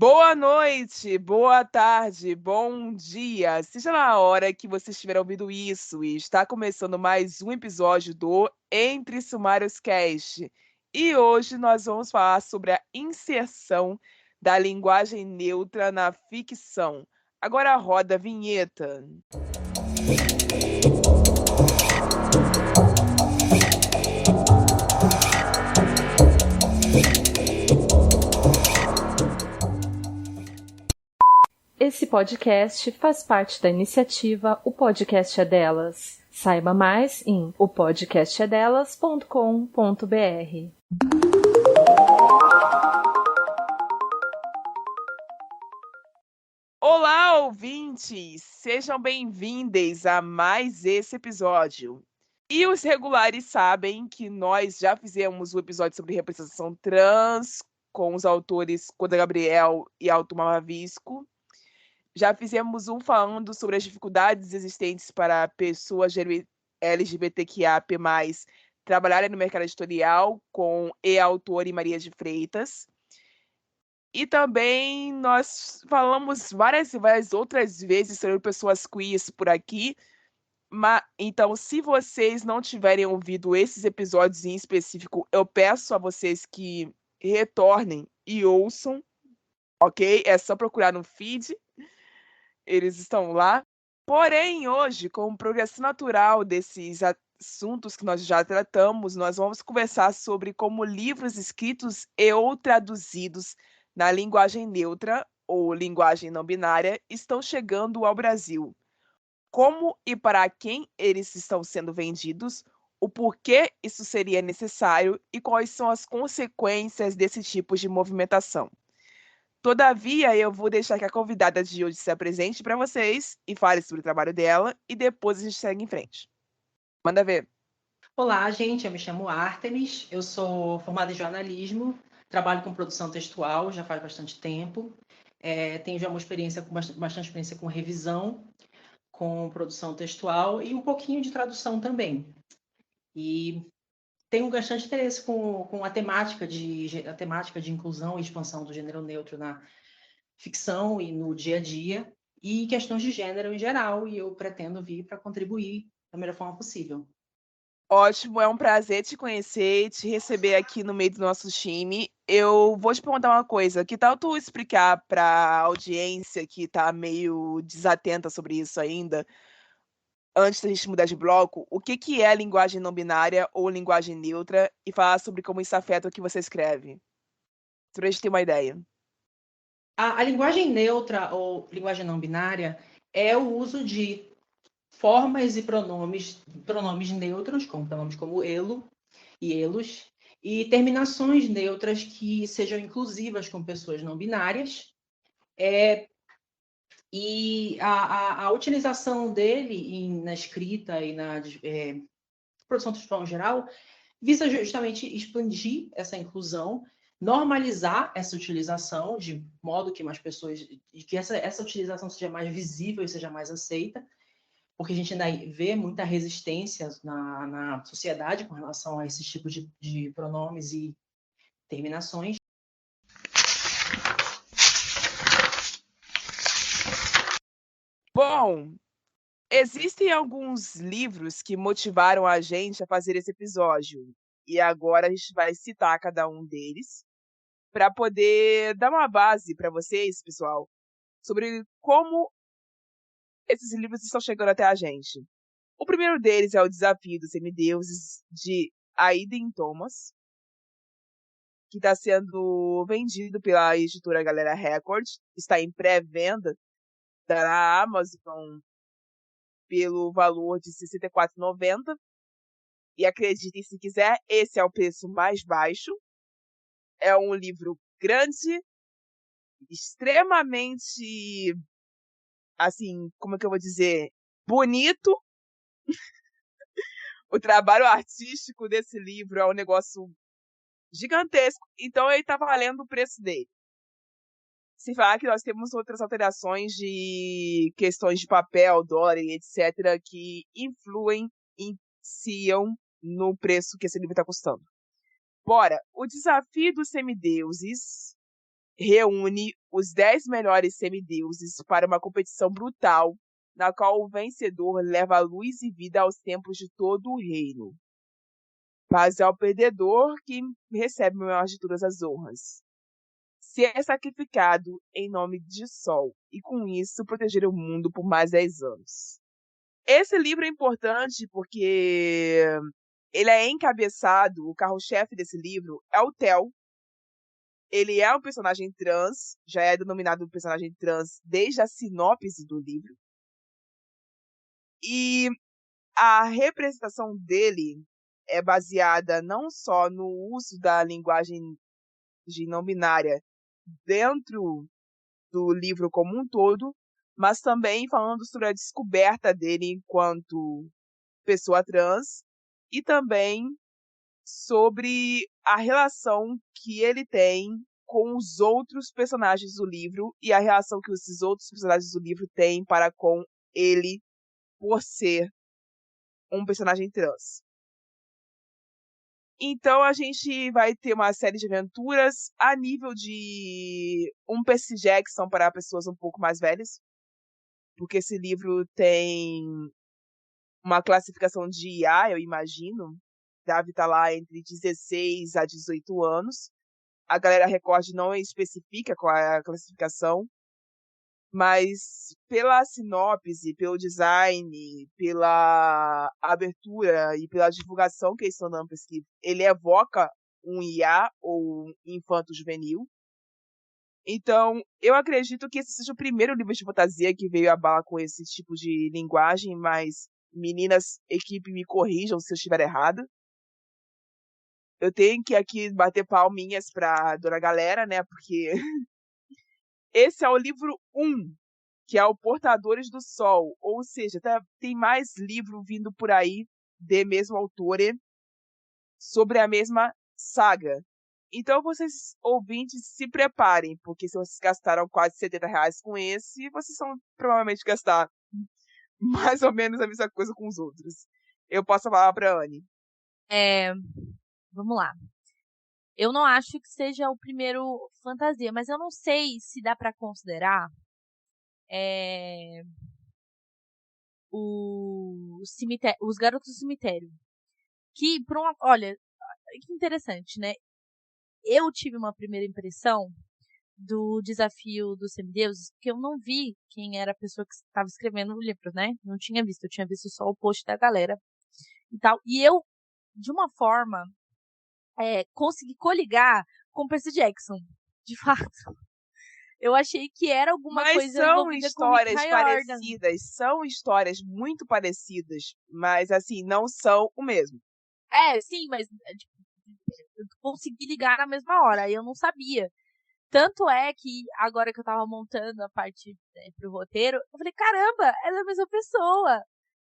Boa noite, boa tarde, bom dia. Seja na hora que você estiver ouvindo isso, e está começando mais um episódio do Entre Sumários Cast. E hoje nós vamos falar sobre a inserção da linguagem neutra na ficção. Agora roda a vinheta. Esse podcast faz parte da iniciativa O Podcast é Delas. Saiba mais em opodcastedelas.com.br. Olá, ouvintes! Sejam bem-vindos a mais esse episódio. E os regulares sabem que nós já fizemos um episódio sobre representação trans com os autores Coda Gabriel e Alto Malavisco. Já fizemos um falando sobre as dificuldades existentes para pessoas LGBTQIA+, trabalharem no mercado editorial com autor e Maria de Freitas. E também nós falamos várias outras vezes sobre pessoas queers por aqui. Então, se vocês não tiverem ouvido esses episódios em específico, eu peço a vocês que retornem e ouçam, ok? É só procurar no feed, eles estão lá. Porém, hoje, com o progresso natural desses assuntos que nós já tratamos, nós vamos conversar sobre como livros escritos e ou traduzidos na linguagem neutra ou linguagem não binária estão chegando ao Brasil. Como e para quem eles estão sendo vendidos, o porquê isso seria necessário e quais são as consequências desse tipo de movimentação. Todavia, eu vou deixar que a convidada de hoje se apresente para vocês e fale sobre o trabalho dela e depois a gente segue em frente. Manda ver. Olá, gente, eu me chamo Artemis, eu sou formada em jornalismo, trabalho com produção textual já faz bastante tempo, tenho já uma experiência bastante experiência com revisão, com produção textual e um pouquinho de tradução também. E tenho bastante interesse com a temática de inclusão e expansão do gênero neutro na ficção e no dia a dia, e questões de gênero em geral, e eu pretendo vir para contribuir da melhor forma possível. Ótimo, é um prazer te conhecer e te receber aqui no meio do nosso time. Eu vou te perguntar uma coisa, que tal tu explicar para a audiência que está meio desatenta sobre isso ainda, antes da gente mudar de bloco, o que que é a linguagem não binária ou linguagem neutra e falar sobre como isso afeta o que você escreve? Pra gente ter uma ideia. A linguagem neutra ou linguagem não binária é o uso de formas e pronomes neutros, como pronomes como elo e elos, e terminações neutras que sejam inclusivas com pessoas não binárias. E a utilização dele na escrita e na produção textual em geral visa justamente expandir essa inclusão, normalizar essa utilização de modo que mais pessoas, que essa utilização seja mais visível e seja mais aceita, porque a gente ainda vê muita resistência na sociedade com relação a esse tipo de pronomes e terminações. Bom, existem alguns livros que motivaram a gente a fazer esse episódio. E agora a gente vai citar cada um deles para poder dar uma base para vocês, pessoal, sobre como esses livros estão chegando até a gente. O primeiro deles é O Desafio dos Semideuses, de Aiden Thomas, que está sendo vendido pela editora Galera Record. Está em pré-venda da Amazon pelo valor de R$ 64,90. E acreditem se quiser, esse é o preço mais baixo. É um livro grande, extremamente, assim, como é que eu vou dizer? Bonito. O trabalho artístico desse livro é um negócio gigantesco. Então ele tá valendo o preço dele. Se falar que nós temos outras alterações de questões de papel, dólar e etc., que influenciam no preço que esse livro está custando. Bora, O Desafio dos Semideuses reúne os 10 melhores semideuses para uma competição brutal, na qual o vencedor leva luz e vida aos templos de todo o reino. Mas é o perdedor que recebe o maior de todas as honras. Ser sacrificado em nome de Sol, e com isso proteger o mundo por mais 10 anos. Esse livro é importante porque ele é encabeçado, o carro-chefe desse livro é o Theo. Ele é um personagem trans, já é denominado um personagem trans desde a sinopse do livro. E a representação dele é baseada não só no uso da linguagem de não binária dentro do livro como um todo, mas também falando sobre a descoberta dele enquanto pessoa trans e também sobre a relação que ele tem com os outros personagens do livro e a relação que esses outros personagens do livro têm para com ele por ser um personagem trans. Então a gente vai ter uma série de aventuras a nível de um Percy Jackson para pessoas um pouco mais velhas, porque esse livro tem uma classificação de IA, eu imagino. Deve estar lá entre 16 a 18 anos. A Galera Record não especifica qual é a classificação, mas pela sinopse, pelo design, pela abertura e pela divulgação que eles estão dando para esse livro, ele evoca um IA ou um infanto-juvenil. Então, eu acredito que esse seja o primeiro livro de fantasia que veio à bala com esse tipo de linguagem, mas meninas, equipe, me corrijam se eu estiver errado. Eu tenho que aqui bater palminhas pra Dona Galera, né? Porque esse é o livro 1, que é o Portadores do Sol. Ou seja, tem mais livro vindo por aí de mesmo autor sobre a mesma saga. Então, vocês, ouvintes, se preparem, porque se vocês gastaram quase R$ 70 com esse, vocês vão provavelmente gastar mais ou menos a mesma coisa com os outros. Eu passo a palavra pra Anne. Vamos lá. Eu não acho que seja o primeiro fantasia, mas eu não sei se dá pra considerar os Garotos do Cemitério. Que, olha, que interessante, né? Eu tive uma primeira impressão do Desafio dos Semideuses, porque eu não vi quem era a pessoa que estava escrevendo o livro, né? Não tinha visto, eu tinha visto só o post da galera e tal. E eu, de uma forma, consegui coligar com Percy Jackson, de fato. Eu achei que era alguma coisa envolvida com Rick Riordan. São histórias muito parecidas, mas assim, não são o mesmo. Sim, mas tipo, eu consegui ligar na mesma hora, e eu não sabia. Tanto é que, agora que eu tava montando a parte pro roteiro, eu falei, caramba, ela é a mesma pessoa.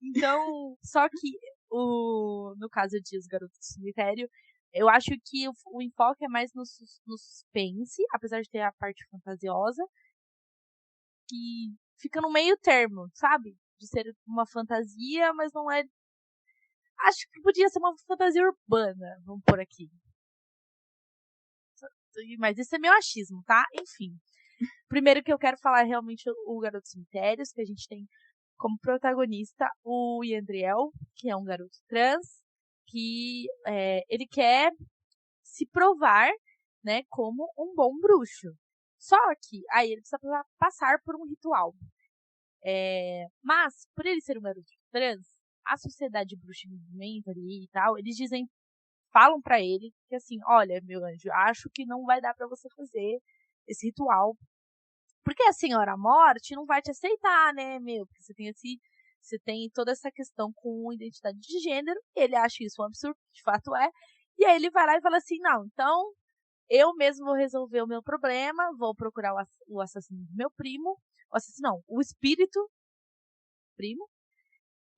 Então, só que, no caso de Os Garotos do Cemitério, eu acho que o enfoque é mais no suspense, apesar de ter a parte fantasiosa, que fica no meio termo, sabe? De ser uma fantasia, mas não é... Acho que podia ser uma fantasia urbana, vamos por aqui. Mas isso é meu achismo, tá? Enfim. Primeiro que eu quero falar é realmente o Garoto dos Cemitérios, que a gente tem como protagonista o Yandriel, que é um garoto trans, que ele quer se provar, né, como um bom bruxo. Só que aí ele precisa passar por um ritual. Mas, por ele ser um garoto trans, a sociedade bruxa em movimento ali e tal, eles falam pra ele que assim, olha, meu anjo, acho que não vai dar pra você fazer esse ritual. Porque a Senhora Morte não vai te aceitar, né, meu? Porque você tem toda essa questão com identidade de gênero, ele acha isso um absurdo, de fato é. E aí ele vai lá e fala assim, não, então eu mesmo vou resolver o meu problema, vou procurar o assassino do meu primo, o espírito primo,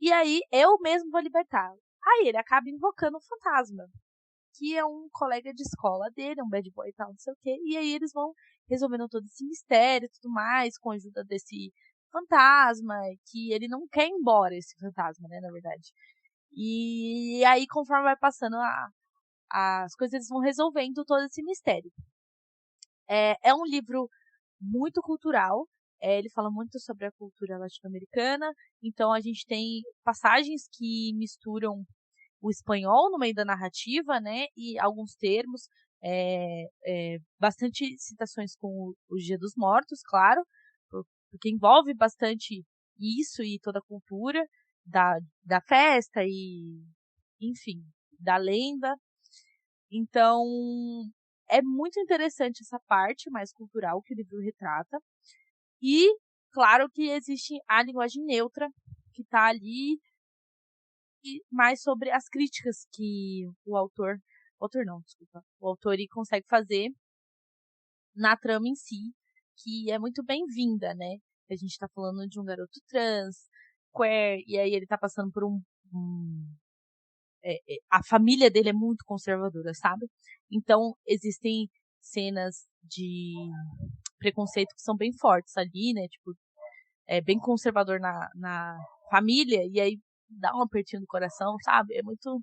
e aí eu mesmo vou libertar. Aí ele acaba invocando o fantasma, que é um colega de escola dele, um bad boy e tal, não sei o quê. E aí eles vão resolvendo todo esse mistério e tudo mais, com a ajuda desse fantasma, que ele não quer ir embora, esse fantasma, né, na verdade. E aí, conforme vai passando as coisas, eles vão resolvendo todo esse mistério. É um livro muito cultural. Ele fala muito sobre a cultura latino-americana. Então a gente tem passagens que misturam o espanhol no meio da narrativa, né? E alguns termos, bastante citações com o Dia dos Mortos, claro, porque envolve bastante isso e toda a cultura da festa e, enfim, da lenda. Então, é muito interessante essa parte mais cultural que o livro retrata. E, claro que existe a linguagem neutra, que está ali, e mais sobre as críticas que o autor consegue fazer na trama em si, que é muito bem-vinda, né? A gente tá falando de um garoto trans, queer, e aí ele tá passando por a família dele é muito conservadora, sabe? Então, existem cenas de preconceito que são bem fortes ali, né? Tipo, é bem conservador na família, e aí dá um apertinho no coração, sabe? É muito...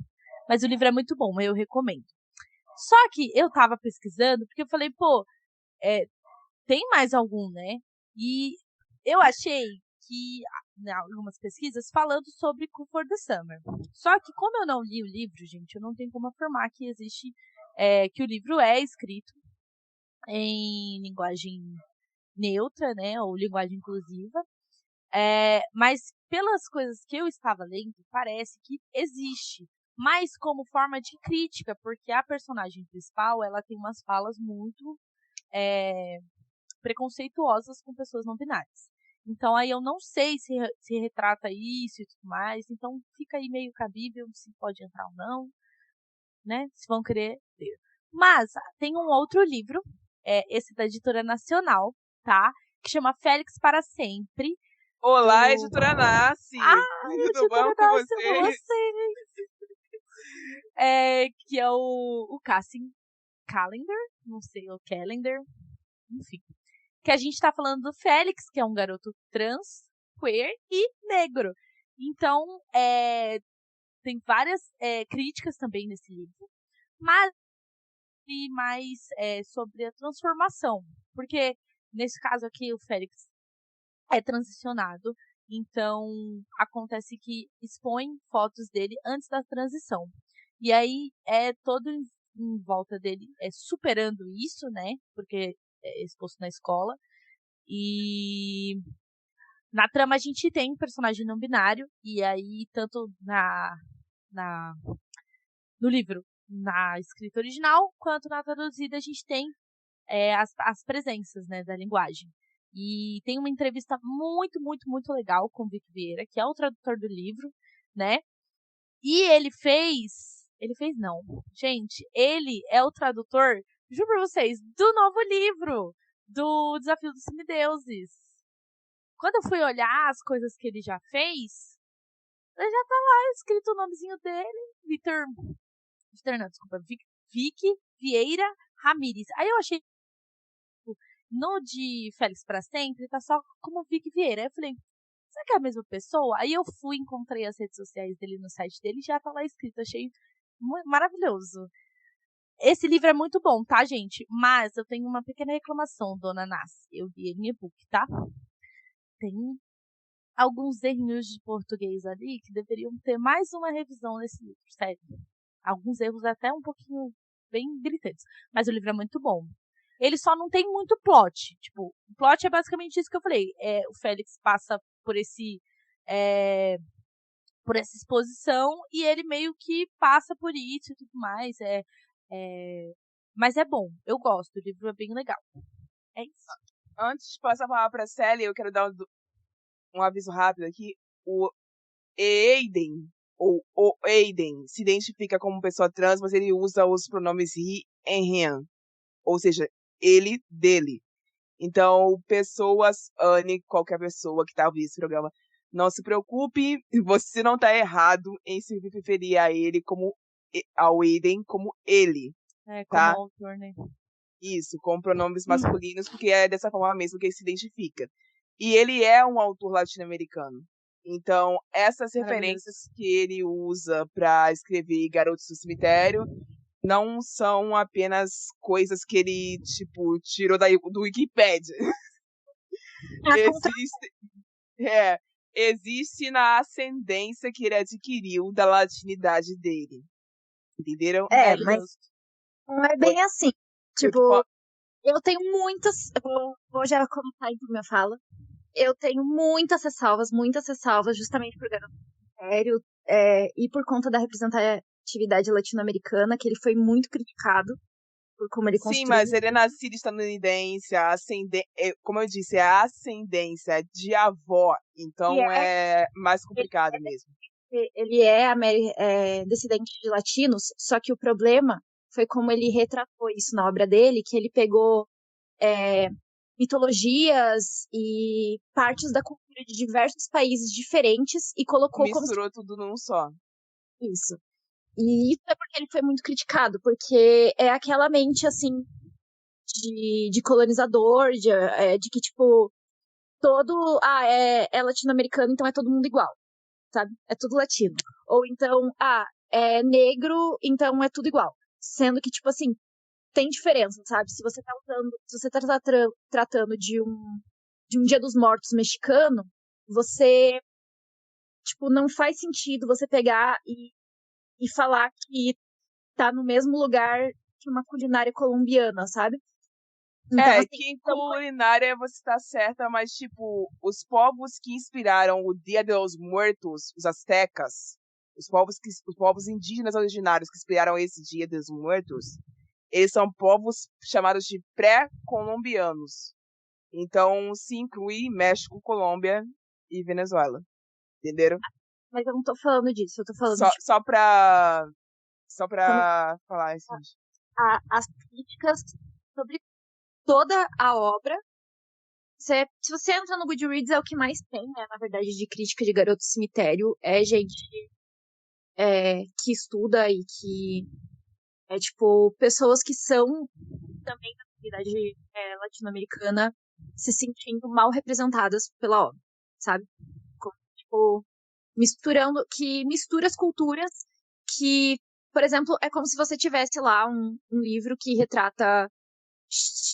Mas o livro é muito bom, eu recomendo. Só que eu tava pesquisando, porque eu falei, pô, tem mais algum, né? E eu achei que, algumas pesquisas, falando sobre Cool for the Summer. Só que como eu não li o livro, gente, eu não tenho como afirmar que existe, que o livro é escrito em linguagem neutra, né? Ou linguagem inclusiva. Mas pelas coisas que eu estava lendo, parece que existe. Mas como forma de crítica, porque a personagem principal, ela tem umas falas muito preconceituosas com pessoas não binárias. Então aí eu não sei se retrata isso e tudo mais. Então fica aí meio cabível se pode entrar ou não, né? Se vão querer ler. Mas tem um outro livro, esse da Editora Nacional, tá? Que chama Félix para Sempre. Olá, editora Nasce! Tudo bom com Nasce, vocês? Que é o Casting Calendar, não sei, o Calendar, enfim. Que a gente tá falando do Félix, que é um garoto trans, queer e negro. Então, tem várias críticas também nesse livro, mas e mais sobre a transformação. Porque, nesse caso aqui, o Félix é transicionado, então acontece que expõe fotos dele antes da transição. E aí é todo em volta dele superando isso, né? Porque é exposto na escola. E na trama a gente tem um personagem não binário, e aí tanto no livro, na escrita original, quanto na traduzida a gente tem as presenças, né, da linguagem. E tem uma entrevista muito, muito, muito legal com o Vic Vieira, que é o tradutor do livro, né? E ele não. Gente, ele é o tradutor, juro pra vocês, do novo livro, do Desafio dos Semideuses. Quando eu fui olhar as coisas que ele já fez, já tá lá escrito o nomezinho dele, Vitor não, desculpa, Vic Vieira Ramírez. Aí eu achei, no de Félix pra Sempre, tá só como Vic Vieira. Aí eu falei, será que é a mesma pessoa? Aí eu fui, encontrei as redes sociais dele no site dele e já tá lá escrito. Achei maravilhoso. Esse livro é muito bom, tá, gente? Mas eu tenho uma pequena reclamação, dona Nass. Eu li em e-book, tá? Tem alguns errinhos de português ali que deveriam ter mais uma revisão nesse livro, sério. Alguns erros até um pouquinho bem gritantes. Mas o livro é muito bom. Ele só não tem muito plot. Tipo, o plot é basicamente isso que eu falei. O Félix passa por por essa exposição e ele meio que passa por isso e tudo mais. Mas é bom. Eu gosto. O livro é bem legal. É isso. Antes de passar a palavra para a Célia, eu quero dar um aviso rápido aqui. O Aiden se identifica como pessoa trans, mas ele usa os pronomes he e him. Ou seja, ele, dele. Então, Anne, qualquer pessoa que tá ouvindo esse programa, não se preocupe, você não tá errado em se referir a ele ao Aiden como ele. Como tá? autor, né? Isso, com pronomes masculinos, porque é dessa forma mesmo que ele se identifica. E ele é um autor latino-americano. Então, essas referências que ele usa para escrever Garotos do Cemitério não são apenas coisas que ele, tipo, tirou do Wikipedia. Existe, existe na ascendência que ele adquiriu da latinidade dele. Entenderam? Mas justo. não é Vou, bem assim. vou te Tipo, fa- eu tenho muitas. Vou já começar então minha fala. Eu tenho muitas ressalvas, justamente por Garoto Sério, e por conta da representatividade latino-americana, que ele foi muito criticado por como ele Sim, mas construiu. ele é nascido estadunidense, como eu disse, é a ascendência de avó, E então é mais complicado mesmo. ele é descendente de latinos, só que o problema foi como ele retratou isso na obra dele, que ele pegou mitologias e partes da cultura de diversos países diferentes e colocou como se Misturou tudo num só. fosse isso. E isso é porque ele foi muito criticado, porque é aquela mente, assim, de colonizador, de que, tipo, é latino-americano, então é todo mundo igual, sabe? É tudo latino. Ou então, é negro, então é tudo igual. Sendo que, tipo assim, tem diferença, sabe? Se você tá tratando de um Dia dos Mortos mexicano, você, tipo, não faz sentido você pegar e falar que tá no mesmo lugar que uma culinária colombiana, sabe? Então, assim, Que em são culinária você está certa, mas, tipo, os povos que inspiraram o Dia de los Muertos, os astecas, os povos indígenas originários que inspiraram esse Dia dos Muertos, eles são povos chamados de pré-colombianos. Então, se inclui México, Colômbia e Venezuela. Entenderam? mas eu não tô falando disso, eu tô falando, Só, tipo, só pra, só como pra falar assim. as críticas sobre toda a obra. Se você entra no Goodreads, é o que mais tem, né, na verdade, de crítica de Garoto Cemitério. É gente que estuda e que tipo, pessoas que são também da comunidade latino-americana se sentindo mal representadas pela obra, sabe? Tipo, que mistura as culturas, que, por exemplo, é como se você tivesse lá um livro que retrata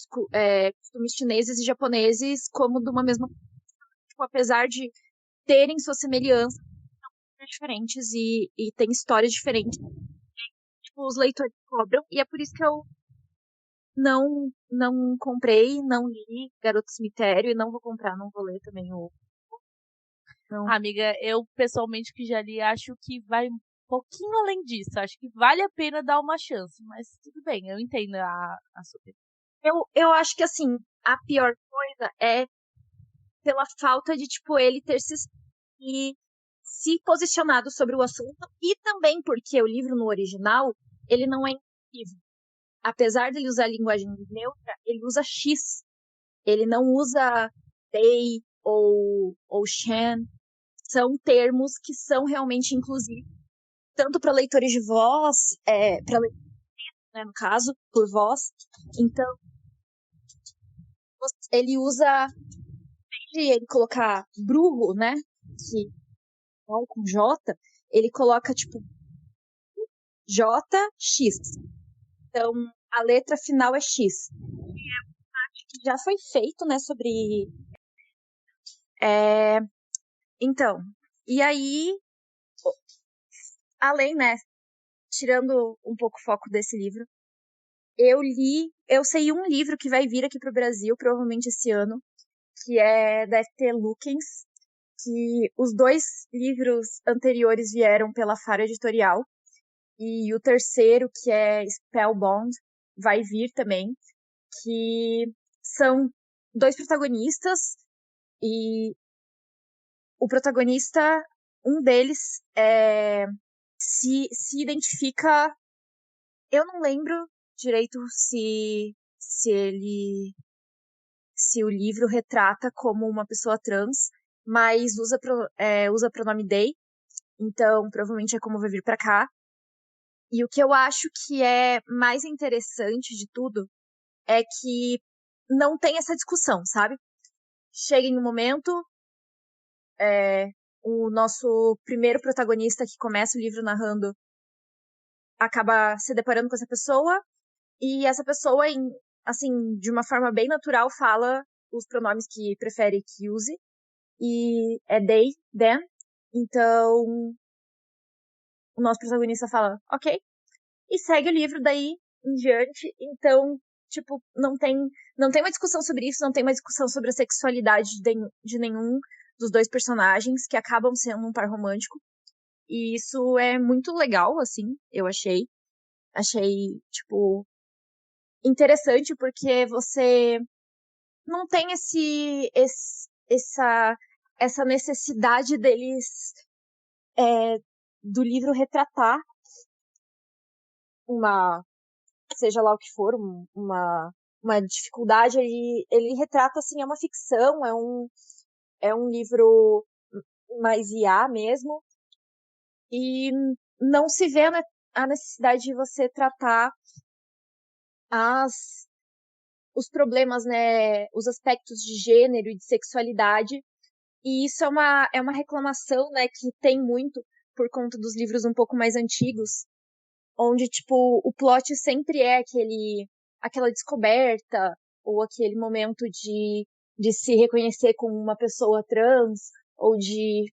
costumes chineses e japoneses como de uma mesma, tipo, apesar de terem suas semelhanças, são diferentes e têm histórias diferentes. Tipo, os leitores cobram, e é por isso que eu não comprei, não li Garoto Cemitério e não vou comprar, não vou ler também o. Não. Amiga, eu pessoalmente que já li, acho que vai um pouquinho além disso. Acho que vale a pena dar uma chance, mas tudo bem, eu entendo a sua opinião. Eu acho que, assim, a pior coisa é pela falta de, tipo, ele ter se posicionado sobre o assunto e também porque o livro no original, ele não é inclusivo. Apesar dele usar a linguagem neutra, ele usa X. Ele não usa they ou Shan. São termos que são realmente inclusivos, tanto para leitores de voz, para né, no caso, por voz. Então, ele usa, em vez de ele colocar brujo, né, que é com J, ele coloca, tipo, JX. Então, a letra final é X. Que já foi feito, né, sobre... Então, e aí, além, né, tirando um pouco o foco desse livro, eu sei um livro que vai vir aqui pro Brasil, provavelmente esse ano, que é da FT Lukens, que os 2 livros anteriores vieram pela Faro Editorial, e o terceiro, que é Spellbound, vai vir também, que são 2 protagonistas, e o protagonista, um deles, se identifica. Eu não lembro direito se o livro retrata como uma pessoa trans, mas usa pronome they, então provavelmente é como vai vir pra cá. E o que eu acho que é mais interessante de tudo é que não tem essa discussão, sabe? Chega em um momento, o nosso primeiro protagonista que começa o livro narrando acaba se deparando com essa pessoa, e essa pessoa, assim, de uma forma bem natural, fala os pronomes que prefere que use, e é they, them. Então, o nosso protagonista fala, ok, e segue o livro daí em diante. Então, tipo, não tem uma discussão sobre isso, não tem uma discussão sobre a sexualidade de nenhum dos dois personagens, que acabam sendo um par romântico. E isso é muito legal, assim, eu achei. Achei, tipo, interessante, porque você não tem essa necessidade deles, do livro retratar uma, seja lá o que for, uma dificuldade. Ele retrata, assim, é uma ficção, é um livro mais IA mesmo, e não se vê a necessidade de você tratar os problemas, né, os aspectos de gênero e de sexualidade. E isso é uma reclamação, né, que tem muito por conta dos livros um pouco mais antigos, onde, tipo, o plot sempre é aquela descoberta, ou aquele momento de se reconhecer como uma pessoa trans, ou de,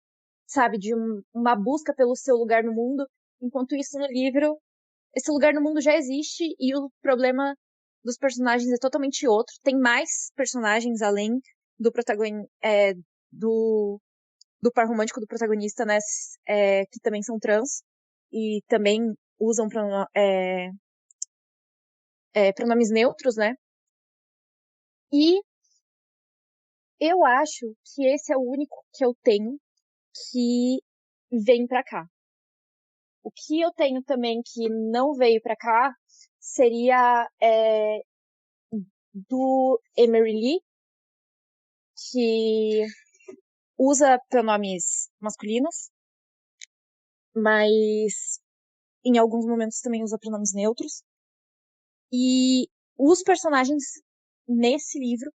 sabe, de uma busca pelo seu lugar no mundo. Enquanto isso, no livro, esse lugar no mundo já existe, e o problema dos personagens é totalmente outro. Tem mais personagens além do do, do par romântico do protagonista, né, que também são trans, e também usam pronomes neutros, né? E eu acho que esse é o único que eu tenho que vem pra cá. O que eu tenho também que não veio pra cá seria do Emery Lee, que usa pronomes masculinos, mas em alguns momentos também usa pronomes neutros. E os personagens nesse livro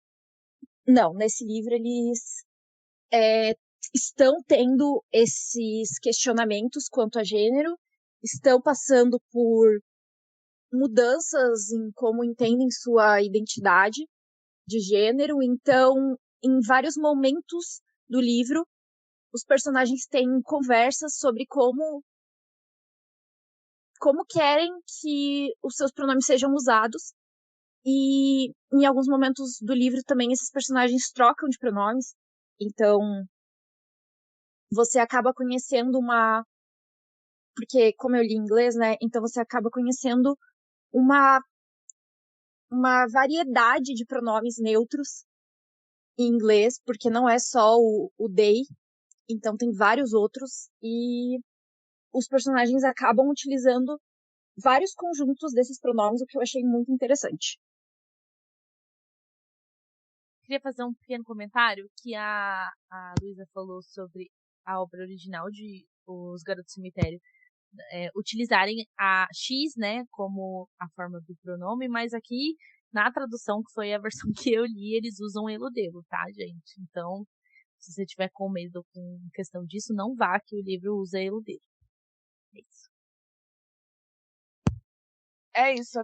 eles estão tendo esses questionamentos quanto a gênero, estão passando por mudanças em como entendem sua identidade de gênero. Então, em vários momentos do livro, os personagens têm conversas sobre como querem que os seus pronomes sejam usados. E em alguns momentos do livro também esses personagens trocam de pronomes. Então, você acaba conhecendo porque como eu li em inglês, né? Então você acaba conhecendo uma variedade de pronomes neutros em inglês, porque não é só o they, então tem vários outros, e os personagens acabam utilizando vários conjuntos desses pronomes, o que eu achei muito interessante. Queria fazer um pequeno comentário que a Luísa falou sobre a obra original de Os Garotos do Cemitério utilizarem a X, né, como a forma do pronome, mas aqui na tradução, que foi a versão que eu li, eles usam eludelo, tá, gente? Então, se você tiver com medo com questão disso, não vá, que o livro usa eludelo. É isso. É isso.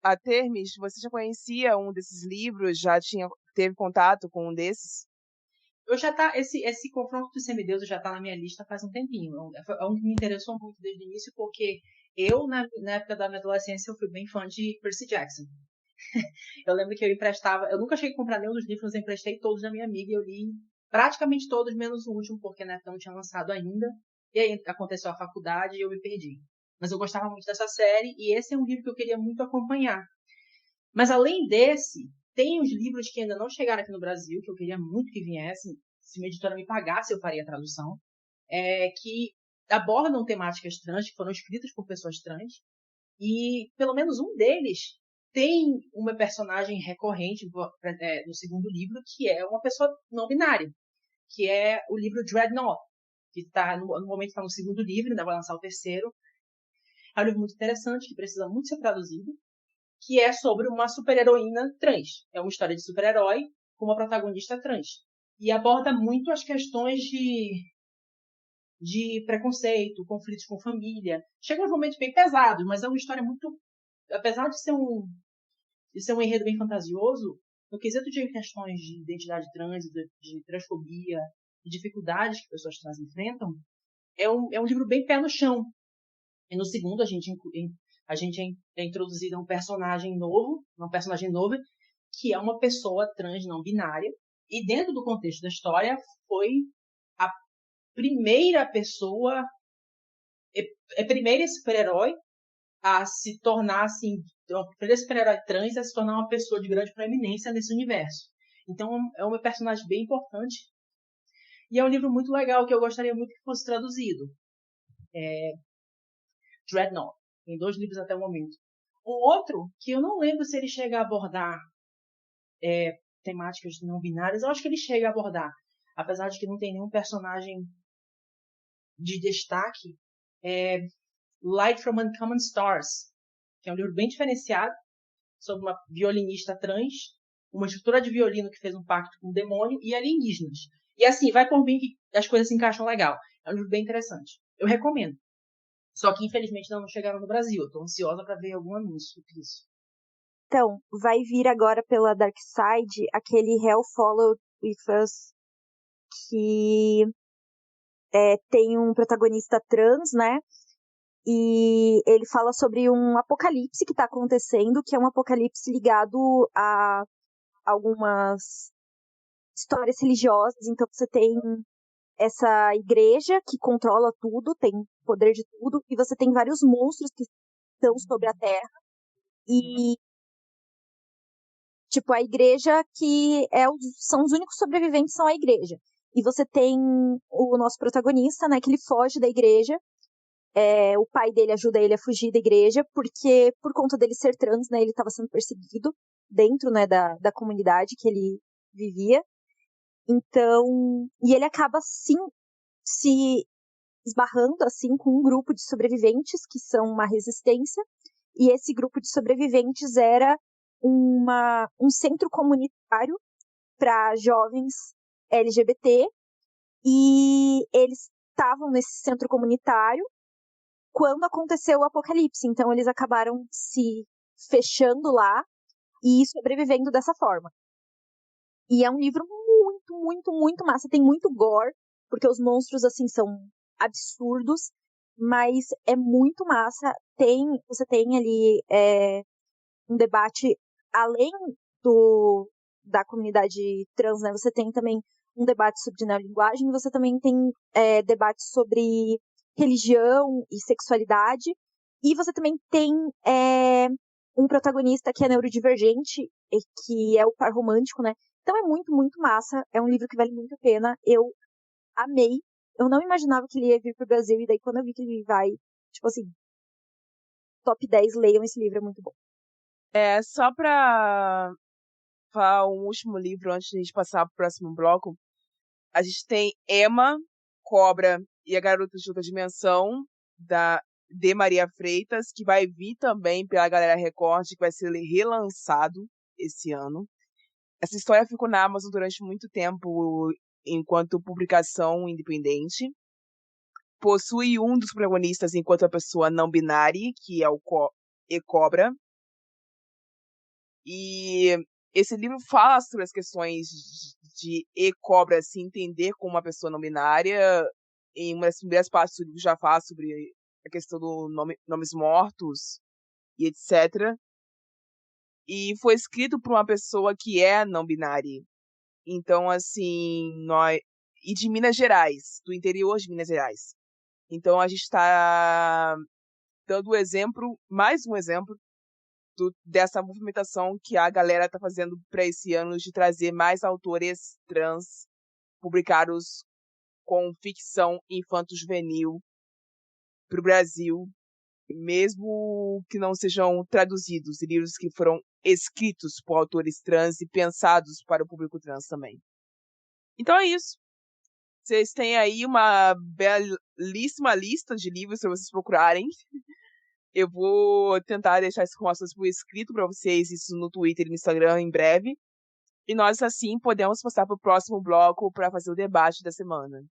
A Termes, você já conhecia um desses livros? Já teve contato com um desses? Esse confronto dos semideuses já tá na minha lista faz um tempinho. É um que me interessou muito desde o início, porque eu, na época da minha adolescência, eu fui bem fã de Percy Jackson. Eu lembro que eu nunca cheguei a comprar nenhum dos livros, eu emprestei todos da minha amiga e eu li praticamente todos, menos o último, porque na época não tinha lançado ainda. E aí aconteceu a faculdade e eu me perdi. Mas eu gostava muito dessa série e esse é um livro que eu queria muito acompanhar. Mas além desse, tem os livros que ainda não chegaram aqui no Brasil, que eu queria muito que viessem. Se uma editora me pagasse, eu faria a tradução. Que abordam temáticas trans, que foram escritas por pessoas trans. E pelo menos um deles tem uma personagem recorrente no segundo livro, que é uma pessoa não binária, que é o livro Dreadnought, que no momento está no segundo livro, ainda vai lançar o terceiro. É um livro muito interessante, que precisa muito ser traduzido, que é sobre uma super-heroína trans. É uma história de super-herói com uma protagonista trans. E aborda muito as questões de preconceito, conflitos com família. Chega uns momentos bem pesados, mas é uma história muito... Apesar de ser um enredo bem fantasioso, no quesito de questões de identidade trans, de transfobia, de dificuldades que pessoas trans enfrentam, é um livro bem pé no chão. E no segundo, a gente é introduzido a um personagem novo, que é uma pessoa trans não binária. E dentro do contexto da história, foi a primeira pessoa, a primeira super-herói a se tornar, assim, a primeira super-herói trans a se tornar uma pessoa de grande proeminência nesse universo. Então, é um personagem bem importante. E é um livro muito legal, que eu gostaria muito que fosse traduzido. Dreadnought. Tem 2 livros até o momento. O outro, que eu não lembro se ele chega a abordar temáticas não binárias, eu acho que ele chega a abordar, apesar de que não tem nenhum personagem de destaque, Light from Uncommon Stars, que é um livro bem diferenciado, sobre uma violinista trans, uma instrutora de violino que fez um pacto com o demônio e alienígenas. E assim, vai por mim que as coisas se encaixam legal. É um livro bem interessante. Eu recomendo. Só que, infelizmente, ainda não chegaram no Brasil. Eu tô ansiosa para ver algum anúncio disso. Então, vai vir agora pela Dark Side aquele Hell Followed With Us, que tem um protagonista trans, né? E ele fala sobre um apocalipse que está acontecendo, que é um apocalipse ligado a algumas histórias religiosas. Então você tem essa igreja que controla tudo, tem poder de tudo, e você tem vários monstros que estão sobre a Terra. E tipo, a igreja que são os únicos sobreviventes, são a igreja. E você tem o nosso protagonista, né, que ele foge da igreja. O pai dele ajuda ele a fugir da igreja, porque por conta dele ser trans, né, ele estava sendo perseguido dentro, né, da comunidade que ele vivia. Então, e ele acaba, sim, se esbarrando, assim, com um grupo de sobreviventes que são uma resistência, e esse grupo de sobreviventes era um centro comunitário para jovens LGBT, e eles estavam nesse centro comunitário quando aconteceu o apocalipse. Então eles acabaram se fechando lá e sobrevivendo dessa forma. E é um livro muito, muito, muito massa. Tem muito gore, porque os monstros, assim, são absurdos, mas é muito massa. Você tem ali um debate além da comunidade trans, né? Você tem também um debate sobre neolinguagem, você também tem debate sobre religião e sexualidade, e você também tem um protagonista que é neurodivergente, que é o par romântico, né? Então é muito, muito massa, é um livro que vale muito a pena, eu amei, eu não imaginava que ele ia vir pro Brasil, e daí quando eu vi que ele vai, tipo assim, top 10, leiam esse livro, é muito bom. Só pra falar um último livro antes de a gente passar pro próximo bloco, a gente tem Emma, Cobra e a Garota de Outra Dimensão, de Maria Freitas, que vai vir também pela Galera Record, que vai ser relançado esse ano. Essa história ficou na Amazon durante muito tempo, enquanto publicação independente. Possui um dos protagonistas enquanto a pessoa não binária, que é o Cobra. E esse livro fala sobre as questões de Cobra se entender como uma pessoa não binária. Em uma das primeiras partes do livro já fala sobre a questão do nomes mortos e etc. E foi escrito por uma pessoa que é não binária. Então, assim, e de Minas Gerais, do interior de Minas Gerais. Então a gente está dando mais um exemplo dessa movimentação que a galera está fazendo para esse ano, de trazer mais autores trans publicados com ficção infanto-juvenil para o Brasil, mesmo que não sejam traduzidos, livros que foram escritos por autores trans e pensados para o público trans também. Então é isso. Vocês têm aí uma belíssima lista de livros para vocês procurarem. Eu vou tentar deixar essas informações por escrito para vocês, isso no Twitter e no Instagram em breve. E nós, assim, podemos passar para o próximo bloco para fazer o debate da semana.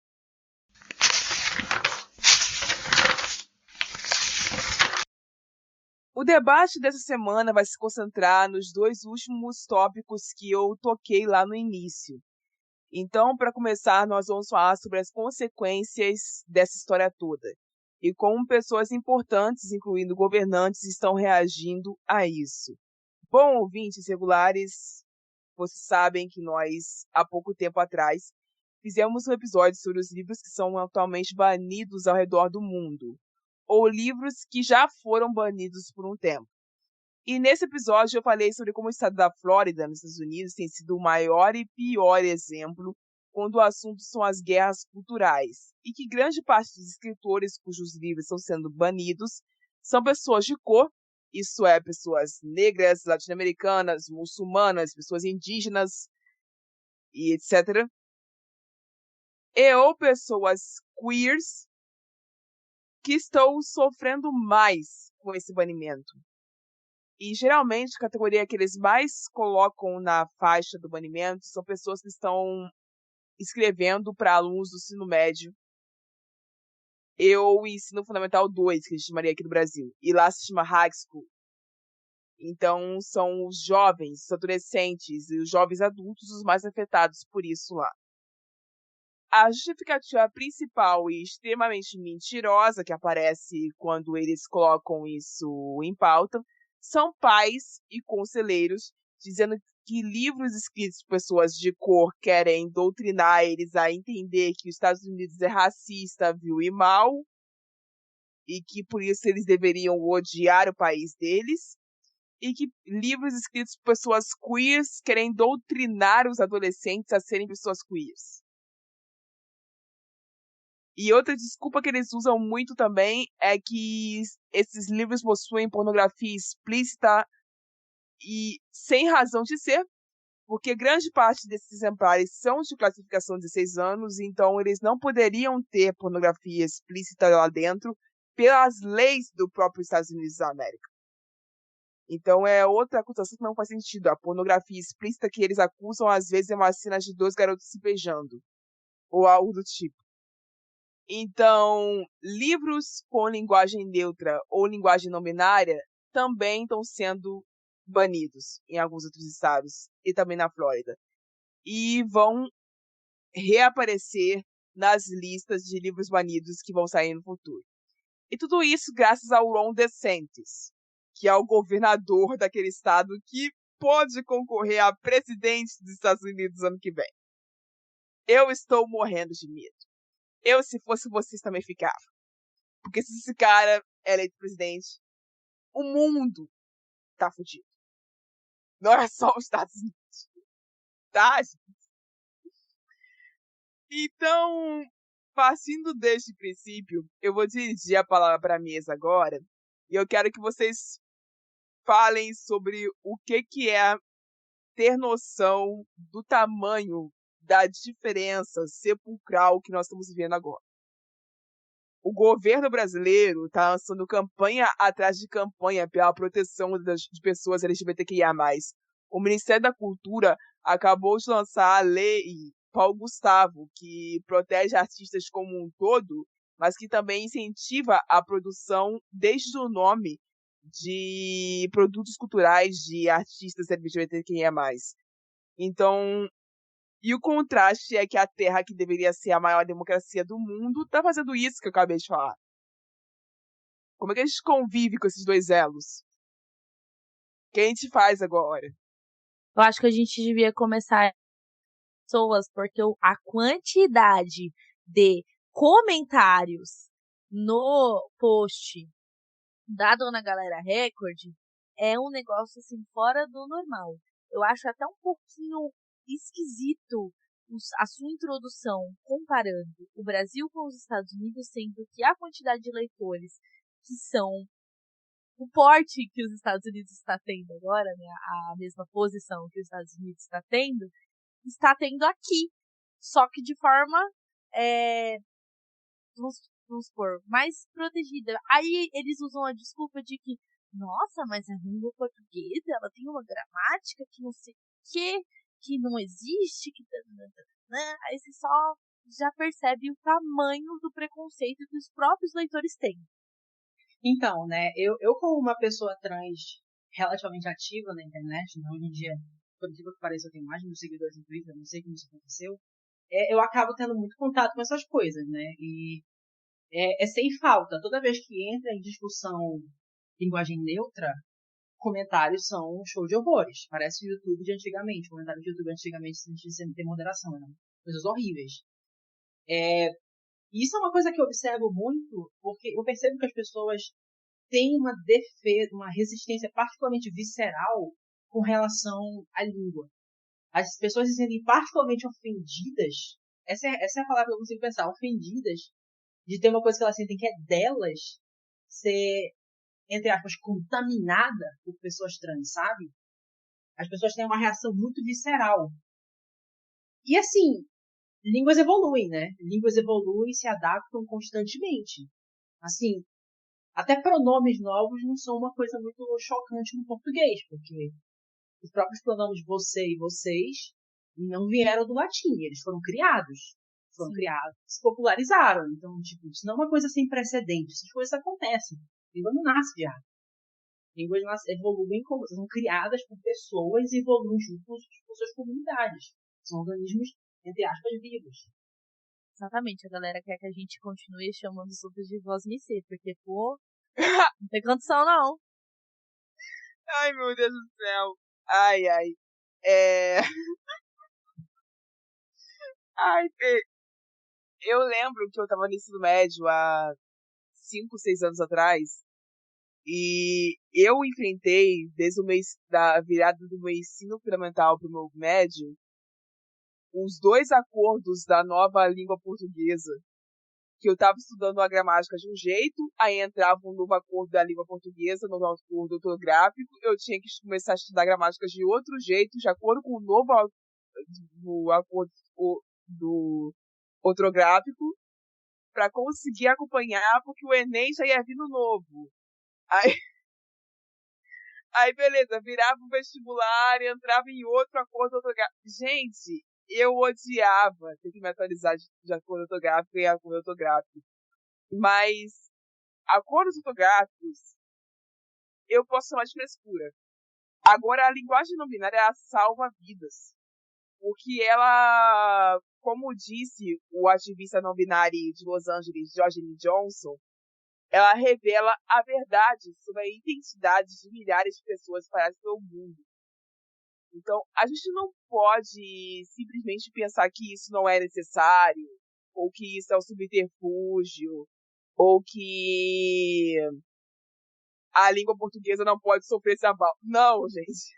O debate dessa semana vai se concentrar nos 2 últimos tópicos que eu toquei lá no início. Então, para começar, nós vamos falar sobre as consequências dessa história toda e como pessoas importantes, incluindo governantes, estão reagindo a isso. Bom, ouvintes regulares, vocês sabem que nós, há pouco tempo atrás, fizemos um episódio sobre os livros que são atualmente banidos ao redor do mundo, ou livros que já foram banidos por um tempo. E nesse episódio eu falei sobre como o estado da Flórida, nos Estados Unidos, tem sido o maior e pior exemplo quando o assunto são as guerras culturais, e que grande parte dos escritores cujos livros estão sendo banidos são pessoas de cor, isso é, pessoas negras, latino-americanas, muçulmanas, pessoas indígenas e etc. E ou pessoas queers que estão sofrendo mais com esse banimento. E geralmente a categoria que eles mais colocam na faixa do banimento são pessoas que estão escrevendo para alunos do ensino médio ou ensino fundamental 2, que a gente chamaria aqui no Brasil. E lá se chama high school. Então são os jovens, os adolescentes e os jovens adultos os mais afetados por isso lá. A justificativa principal e extremamente mentirosa que aparece quando eles colocam isso em pauta são pais e conselheiros dizendo que livros escritos por pessoas de cor querem doutrinar eles a entender que os Estados Unidos é racista, vil e mal, e que por isso eles deveriam odiar o país deles, e que livros escritos por pessoas queers querem doutrinar os adolescentes a serem pessoas queers. E outra desculpa que eles usam muito também é que esses livros possuem pornografia explícita e sem razão de ser, porque grande parte desses exemplares são de classificação de 16 anos, então eles não poderiam ter pornografia explícita lá dentro pelas leis do próprio Estados Unidos da América. Então é outra acusação que não faz sentido. A pornografia explícita que eles acusam às vezes é uma cena de 2 garotos se beijando, ou algo do tipo. Então, livros com linguagem neutra ou linguagem não binária também estão sendo banidos em alguns outros estados e também na Flórida. E vão reaparecer nas listas de livros banidos que vão sair no futuro. E tudo isso graças ao Ron DeSantis, que é o governador daquele estado que pode concorrer a presidente dos Estados Unidos ano que vem. Eu estou morrendo de medo. Eu, se fosse vocês, também ficava. Porque se esse cara é eleito presidente, o mundo tá fudido. Não é só os Estados Unidos. Tá? Então, partindo deste princípio, eu vou dirigir a palavra para a mesa agora. E eu quero que vocês falem sobre o que é ter noção do tamanho da diferença sepulcral que nós estamos vivendo agora. O governo brasileiro está lançando campanha atrás de campanha pela proteção de pessoas LGBTQIA+. O Ministério da Cultura acabou de lançar a lei Paulo Gustavo, que protege artistas como um todo, mas que também incentiva a produção, desde o nome, de produtos culturais de artistas LGBTQIA+. Então, e o contraste é que a Terra, que deveria ser a maior democracia do mundo, tá fazendo isso que eu acabei de falar. Como é que a gente convive com esses 2 elos? O que a gente faz agora? Eu acho que a gente devia começar pessoas, porque a quantidade de comentários no post da Dona Galera Record é um negócio assim fora do normal. Eu acho até um pouquinho esquisito a sua introdução comparando o Brasil com os Estados Unidos, sendo que a quantidade de leitores que são o porte que os Estados Unidos está tendo agora, né, a mesma posição que os Estados Unidos está tendo aqui, só que de forma vamos supor, mais protegida. Aí eles usam a desculpa de que, nossa, mas a língua portuguesa, ela tem uma gramática que não sei o quê, que não existe, que... Aí você só já percebe o tamanho do preconceito que os próprios leitores têm. Então, né, eu como uma pessoa trans relativamente ativa na internet, né, hoje em dia, por incrível que pareça, eu tenho mais de 1.000 seguidores no Twitter, não sei como isso aconteceu, eu acabo tendo muito contato com essas coisas, né, e é sem falta. Toda vez que entra em discussão linguagem neutra, comentários são um show de horrores. Parece o YouTube de antigamente. Comentários de YouTube antigamente sem ter moderação, eram coisas horríveis. E isso é uma coisa que eu observo muito, porque eu percebo que as pessoas têm uma defesa, uma resistência particularmente visceral com relação à língua. As pessoas se sentem particularmente ofendidas, essa é a palavra que eu consigo pensar, ofendidas, de ter uma coisa que elas sentem que é delas, ser, entre aspas, contaminada por pessoas trans, sabe? As pessoas têm uma reação muito visceral. E assim, línguas evoluem, né? Línguas evoluem e se adaptam constantemente. Assim, até pronomes novos não são uma coisa muito chocante no português, porque os próprios pronomes você e vocês não vieram do latim, eles foram criados. Foram criados, se popularizaram. Então, tipo, isso não é uma coisa sem precedentes. Essas coisas acontecem. A língua não nasce de árvore. Línguas evoluem, são criadas por pessoas e evoluem junto com suas comunidades. São organismos, entre aspas, vivos. Exatamente, a galera quer que a gente continue chamando os outros de voz MC, porque, pô, não tem condição, não. Ai, meu Deus do céu. Ai, ai. É... Ai, eu lembro que eu tava no ensino médio há 5, 6 anos atrás, e eu enfrentei, desde o mês da virada do meu ensino fundamental pro meu médio, os 2 acordos da nova língua portuguesa, que eu estava estudando a gramática de um jeito, aí entrava um novo acordo da língua portuguesa, um novo acordo ortográfico, eu tinha que começar a estudar a gramática de outro jeito, de acordo com o novo acordo do ortográfico, para conseguir acompanhar, porque o Enem já ia vir no novo. Aí, aí beleza, virava o vestibular e entrava em outro acordo ortográfico. Gente, eu odiava ter que me atualizar de acordo ortográfico em acordo ortográfico. Mas acordos ortográficos eu posso chamar de frescura. Agora, a linguagem não binária ela salva vidas. Porque ela, como disse o ativista não binário de Los Angeles, Georgene Johnson, ela revela a verdade sobre a identidade de milhares de pessoas espalhadas pelo mundo. Então, a gente não pode simplesmente pensar que isso não é necessário, ou que isso é um subterfúgio, ou que a língua portuguesa não pode sofrer esse aval. Não, gente.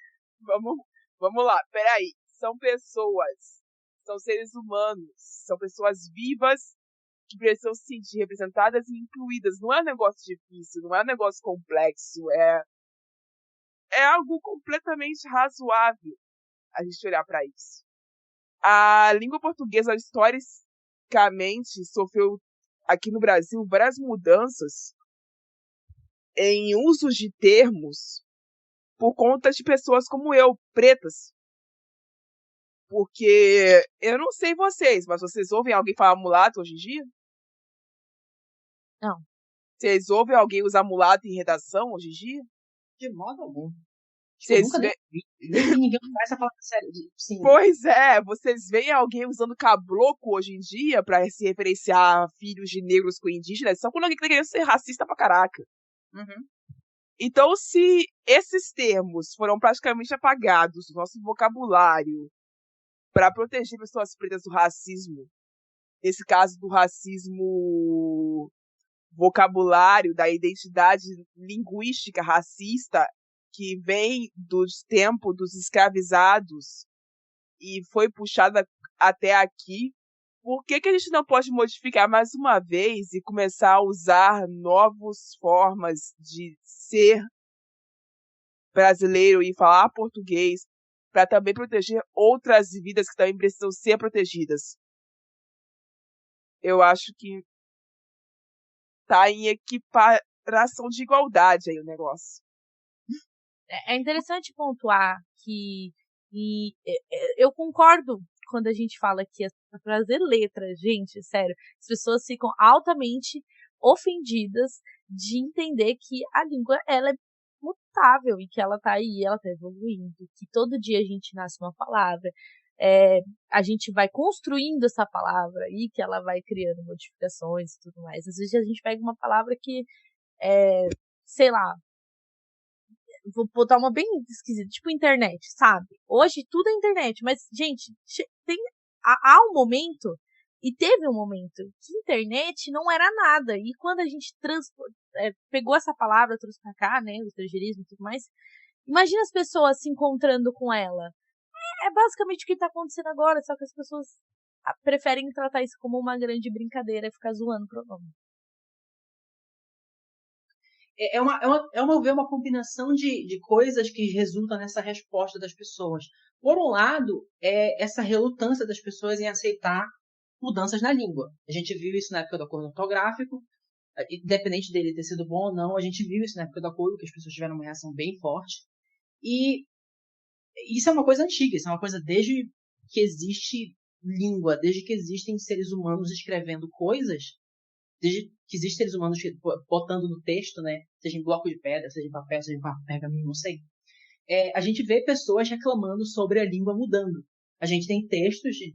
Vamos lá. Peraí. São pessoas. São seres humanos. São pessoas vivas que precisam se sentir representadas e incluídas. Não é um negócio difícil, não é um negócio complexo. É algo completamente razoável a gente olhar para isso. A língua portuguesa, historicamente, sofreu aqui no Brasil várias mudanças em usos de termos por conta de pessoas como eu, pretas. Porque eu não sei vocês, mas vocês ouvem alguém falar mulato hoje em dia? Não. Vocês ouvem alguém usar mulato em redação hoje em dia? De modo algum. Vocês nunca nem vi. Ninguém começa a falar sério. Sim. Pois é, vocês veem alguém usando cabloco hoje em dia pra se referenciar a filhos de negros com indígenas só quando alguém tá querendo ser racista pra caraca. Uhum. Então, se esses termos foram praticamente apagados do nosso vocabulário para proteger pessoas pretas do racismo, nesse caso do racismo vocabulário, da identidade linguística racista, que vem dos tempos dos escravizados e foi puxada até aqui, por que a gente não pode modificar mais uma vez e começar a usar novas formas de ser brasileiro e falar português para também proteger outras vidas que também precisam ser protegidas? Eu acho que tá em equiparação de igualdade aí o negócio. É interessante pontuar que eu concordo quando a gente fala que é pra trazer letra, gente, sério. As pessoas ficam altamente ofendidas de entender que a língua, ela é mutável e que ela tá aí, ela tá evoluindo, que todo dia a gente nasce uma palavra, a gente vai construindo essa palavra e que ela vai criando modificações e tudo mais. Às vezes a gente pega uma palavra que, sei lá, vou botar uma bem esquisita, tipo internet, sabe? Hoje tudo é internet, mas, gente, há um momento, e teve um momento, que internet não era nada. E quando a gente pegou essa palavra, trouxe pra cá, né, o estrangeirismo e tudo mais, imagina as pessoas se encontrando com ela. É basicamente o que tá acontecendo agora, só que as pessoas preferem tratar isso como uma grande brincadeira e ficar zoando o pronome. É uma combinação de coisas que resultam nessa resposta das pessoas. Por um lado, é essa relutância das pessoas em aceitar mudanças na língua. A gente viu isso na época do acordo ortográfico, independente dele ter sido bom ou não, a gente viu isso na época do acordo, que as pessoas tiveram uma reação bem forte. E isso é uma coisa antiga, isso é uma coisa desde que existe língua, desde que existem seres humanos escrevendo coisas, desde que existem seres humanos botando no texto, né, seja em bloco de pedra, seja em papel, seja em pergaminho, não sei. A gente vê pessoas reclamando sobre a língua mudando. A gente tem textos de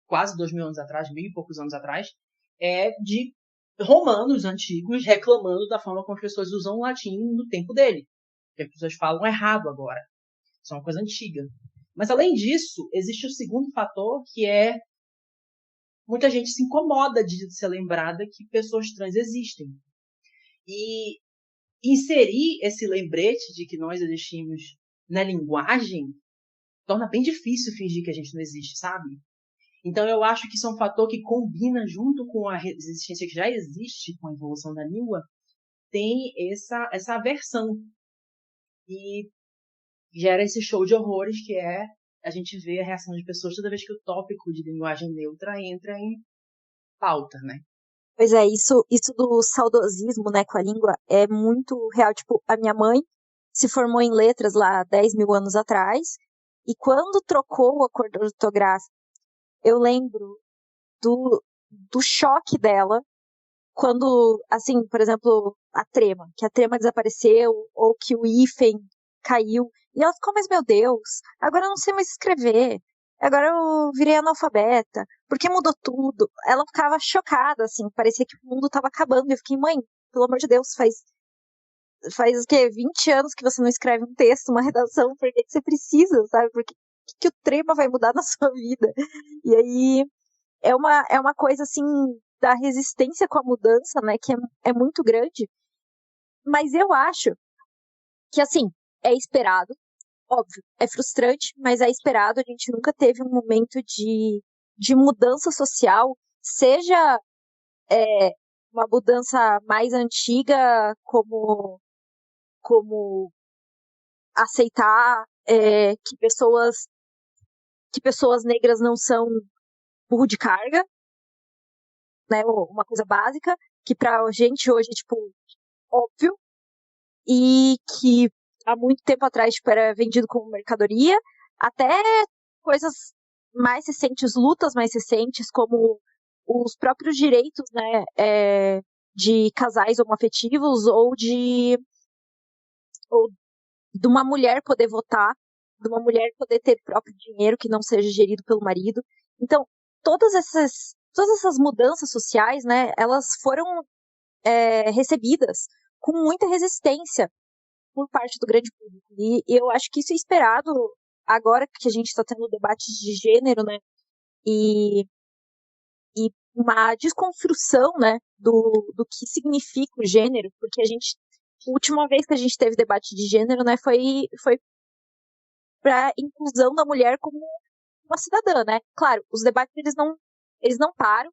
quase 2.000 anos atrás, 1.000 e poucos anos atrás, de romanos antigos reclamando da forma como as pessoas usam o latim no tempo dele. Que as pessoas falam errado agora. Isso é uma coisa antiga. Mas, além disso, existe o segundo fator, que é muita gente se incomoda de ser lembrada que pessoas trans existem. E inserir esse lembrete de que nós existimos na linguagem torna bem difícil fingir que a gente não existe, sabe? Então, eu acho que isso é um fator que combina junto com a resistência que já existe com a evolução da língua, tem essa aversão. E gera esse show de horrores que a gente vê a reação de pessoas toda vez que o tópico de linguagem neutra entra em pauta, né? Pois é, isso do saudosismo, né, com a língua é muito real. Tipo, a minha mãe se formou em letras lá 10.000 anos atrás, e quando trocou o acordo ortográfico, eu lembro do choque dela quando, assim, por exemplo, que a trema desapareceu, ou que o hífen caiu, e ela ficou, mas meu Deus, agora eu não sei mais escrever, agora eu virei analfabeta, porque mudou tudo. Ela ficava chocada, assim, parecia que o mundo estava acabando, e eu fiquei, mãe, pelo amor de Deus, faz o quê? 20 anos que você não escreve um texto, uma redação, por que você precisa, sabe? Por que o trema vai mudar na sua vida? E aí, é uma coisa, assim, da resistência com a mudança, né, que é muito grande, mas eu acho que, assim, é esperado, óbvio, é frustrante, mas é esperado. A gente nunca teve um momento de mudança social, seja uma mudança mais antiga, como aceitar que pessoas negras não são burro de carga, né, uma coisa básica, que pra gente hoje é, tipo, óbvio, e que há muito tempo atrás, tipo, era vendido como mercadoria, até coisas mais recentes, lutas mais recentes, como os próprios direitos, né, de casais homoafetivos, ou de uma mulher poder votar, de uma mulher poder ter próprio dinheiro que não seja gerido pelo marido. Então, todas essas mudanças sociais, né, elas foram recebidas com muita resistência por parte do grande público. E eu acho que isso é esperado agora que a gente está tendo debates de gênero, né, e uma desconstrução, né, do que significa o gênero, porque a última vez que a gente teve debate de gênero, né, foi para inclusão da mulher como uma cidadã, né? Claro, os debates eles não param,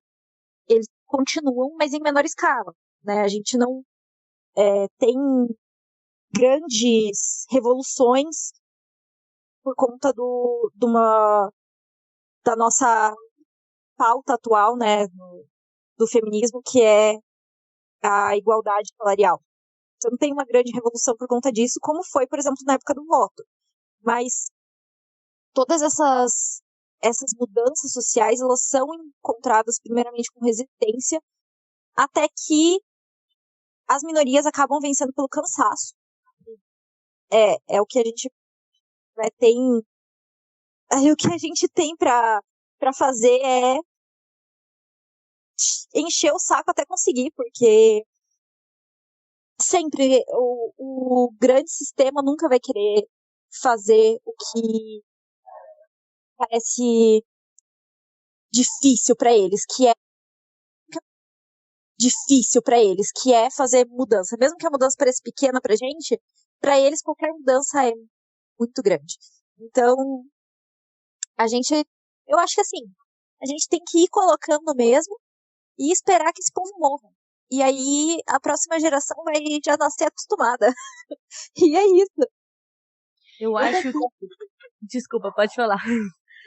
eles continuam, mas em menor escala, né? A gente não tem grandes revoluções por conta da nossa pauta atual, né, do feminismo, que é a igualdade salarial. Você não tem uma grande revolução por conta disso, como foi, por exemplo, na época do voto. Mas todas essas mudanças sociais, elas são encontradas primeiramente com resistência até que as minorias acabam vencendo pelo cansaço. É o que a gente tem. O que a gente tem pra fazer é encher o saco até conseguir, porque sempre o grande sistema nunca vai querer fazer o que parece difícil pra eles, que é fazer mudança. Mesmo que a mudança pareça pequena pra gente, pra eles qualquer mudança é muito grande. Então, eu acho que assim, a gente tem que ir colocando mesmo e esperar que esse povo morra. E aí a próxima geração vai já nascer acostumada. E é isso. Eu acho que... Desculpa, pode falar.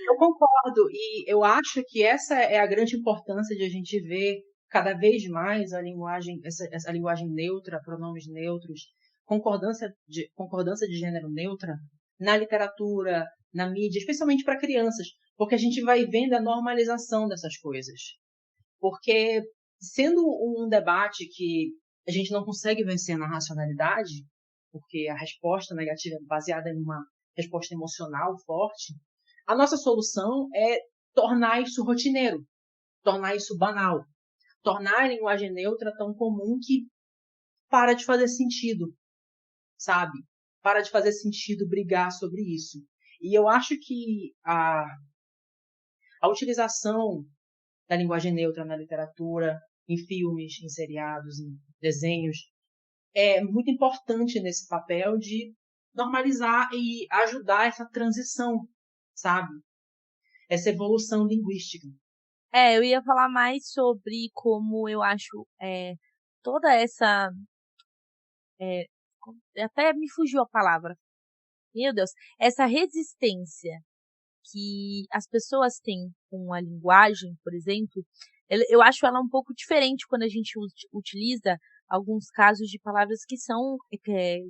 Eu concordo, e eu acho que essa é a grande importância de a gente ver cada vez mais a linguagem, essa linguagem neutra, pronomes neutros, concordância de gênero neutra na literatura, na mídia, especialmente para crianças, porque a gente vai vendo a normalização dessas coisas. Porque, sendo um debate que a gente não consegue vencer na racionalidade, porque a resposta negativa é baseada em uma resposta emocional forte, a nossa solução é tornar isso rotineiro, tornar isso banal, tornar a linguagem neutra tão comum que para de fazer sentido, sabe? Para de fazer sentido brigar sobre isso. E eu acho que a utilização da linguagem neutra na literatura, em filmes, em seriados, em desenhos, é muito importante nesse papel de normalizar e ajudar essa transição, sabe? Essa evolução linguística. Eu ia falar mais sobre como eu acho toda essa... até me fugiu a palavra. Meu Deus. Essa resistência que as pessoas têm com a linguagem, por exemplo, eu acho ela um pouco diferente quando a gente utiliza alguns casos de palavras que são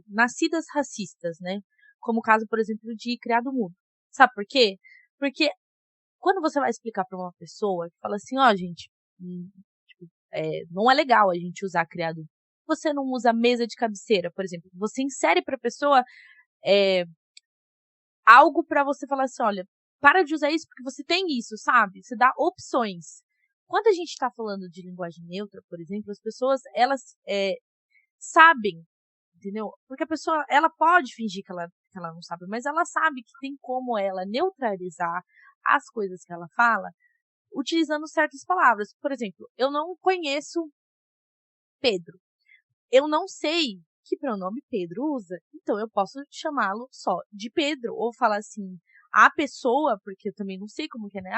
nascidas racistas, né? Como o caso, por exemplo, de criado mudo. Sabe por quê? Porque quando você vai explicar para uma pessoa que fala assim, ó, gente, tipo, não é legal a gente usar criado. Você não usa mesa de cabeceira, por exemplo. Você insere para a pessoa algo para você falar assim, olha, para de usar isso porque você tem isso, sabe? Você dá opções. Quando a gente está falando de linguagem neutra, por exemplo, as pessoas, elas sabem, entendeu? Porque a pessoa, ela pode fingir que ela não sabe, mas ela sabe que tem como ela neutralizar as coisas que ela fala utilizando certas palavras. Por exemplo, eu não conheço Pedro. Eu não sei que pronome Pedro usa, então eu posso chamá-lo só de Pedro, ou falar assim, a pessoa, porque eu também não sei como que é, né?